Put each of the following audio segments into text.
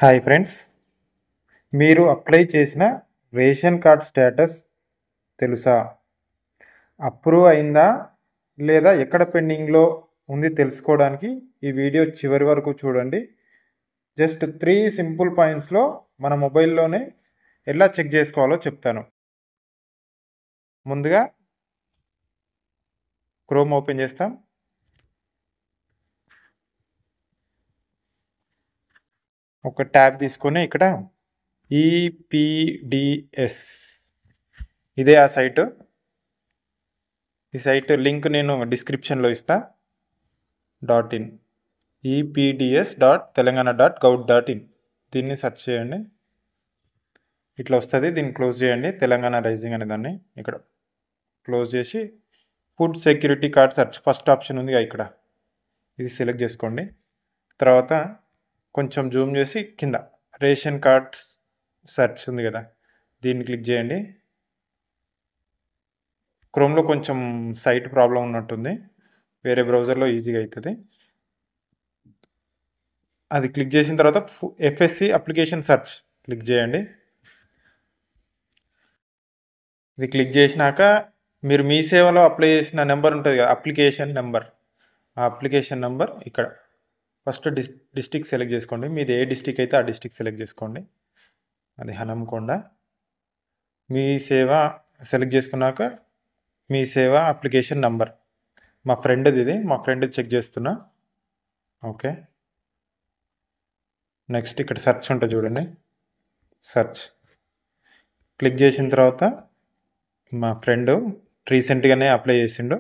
Hi friends, మీరు apply చేసిన ration card status తెలుసా? అప్రూవ్ అయిందా లేదా ఎక్కడ పెండింగ్లో ఉంది తెలుసుకోవడానికి ఈ వీడియో చివరి వరకు చూడండి. జస్ట్ 3 సింపుల్ పాయింట్స్లో మన మొబైల్లోనే ఎలా చెక్ చేసుకోవాలో చెప్తాను. ముందుగా క్రోమ్ ఓపెన్ చేస్తాం. ఒక ట్యాబ్ తీసుకొని ఇక్కడ ఈపీడిఎస్ ఇదే ఆ సైటు. ఈ సైట్ లింక్ నేను డిస్క్రిప్షన్లో ఇస్తా. .in epds.telangana.gov.in దీన్ని సెర్చ్ చేయండి. ఇట్లా వస్తుంది. దీన్ని క్లోజ్ చేయండి. తెలంగాణ రైజింగ్ అనే దాన్ని ఇక్కడ క్లోజ్ చేసి food security card search first option ఉంది ఇక్కడ, ఇది సెలెక్ట్ చేసుకోండి. తర్వాత కొంచెం జూమ్ చేసి కింద రేషన్ కార్డ్స్ సెర్చ్ ఉంది కదా, దీన్ని క్లిక్ చేయండి. క్రోమ్లో కొంచెం సైట్ ప్రాబ్లం ఉన్నట్టుంది, వేరే బ్రౌజర్లో ఈజీగా అవుతుంది. అది క్లిక్ చేసిన తర్వాత ఎఫ్ఎస్సి అప్లికేషన్ సెర్చ్ క్లిక్ చేయండి. ఇది క్లిక్ చేసినాక మీరు మీ సేవలో అప్లై చేసిన నెంబర్ ఉంటుంది కదా, అప్లికేషన్ నెంబర్. ఆ అప్లికేషన్ నెంబర్ ఇక్కడ ఫస్ట్ డిస్టిక్ సెలెక్ట్ చేసుకోండి. మీది ఏ డిస్టిక్ అయితే ఆ డిస్టిక్ సెలెక్ట్ చేసుకోండి. అది హనంకొండ. మీ సేవ సెలెక్ట్ చేసుకున్నాక మీ సేవ అప్లికేషన్ నెంబర్ మా ఫ్రెండ్ది, ఇది మా ఫ్రెండ్ చెక్ చేస్తున్నా. ఓకే, నెక్స్ట్ ఇక్కడ సెర్చ్ ఉంటుంది చూడండి, సెర్చ్ క్లిక్ చేసిన తర్వాత మా ఫ్రెండ్ రీసెంట్గానే అప్లై చేసిండు.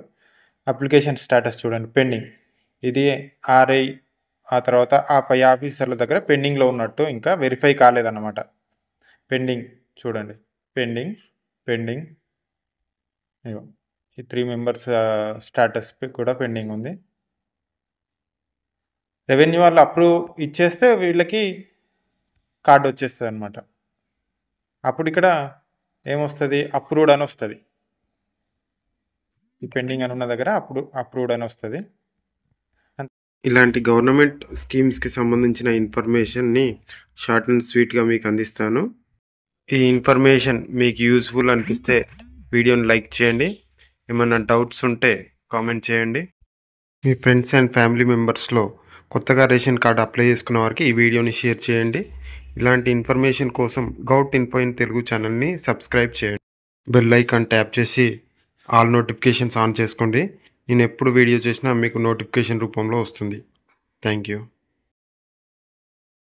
అప్లికేషన్ స్టేటస్ చూడండి, పెండింగ్. ఇది ఆర్ఐ ఆ తర్వాత ఆ పై ఆఫీసర్ల దగ్గర పెండింగ్లో ఉన్నట్టు, ఇంకా వెరిఫై కాలేదన్నమాట. పెండింగ్ చూడండి, పెండింగ్ పెండింగ్. ఇగో ఈ 3 మెంబర్స్ స్టేటస్ కూడా పెండింగ్ ఉంది. రెవెన్యూ వాళ్ళు అప్రూవ్ ఇచ్చేస్తే వీళ్ళకి కార్డు వచ్చేస్తుంది అనమాట. అప్పుడు ఇక్కడ ఏమొస్తుంది, అప్రూవ్డ్ అని వస్తుంది. ఈ పెండింగ్ అని ఉన్న దగ్గర అప్పుడు అప్రూవ్డ్ అని వస్తుంది. ఇలాంటి గవర్నమెంట్ స్కీమ్స్కి సంబంధించిన ఇన్ఫర్మేషన్ని షార్ట్ అండ్ స్వీట్గా మీకు అందిస్తాను. ఈ ఇన్ఫర్మేషన్ మీకు యూస్ఫుల్ అనిపిస్తే వీడియోని లైక్ చేయండి. ఏమైనా డౌట్స్ ఉంటే కామెంట్ చేయండి. మీ ఫ్రెండ్స్ అండ్ ఫ్యామిలీ మెంబర్స్లో కొత్తగా రేషన్ కార్డు అప్లై చేసుకున్న వారికి ఈ వీడియోని షేర్ చేయండి. ఇలాంటి ఇన్ఫర్మేషన్ కోసం గౌట్.info ఇన్ తెలుగు ఛానల్ని సబ్స్క్రైబ్ చేయండి. బెల్ ఐకాన్ ట్యాప్ చేసి ఆల్ నోటిఫికేషన్స్ ఆన్ చేసుకోండి. నేను ఎప్పుడు వీడియో చేసినా మీకు నోటిఫికేషన్ రూపంలో వస్తుంది. Thank you.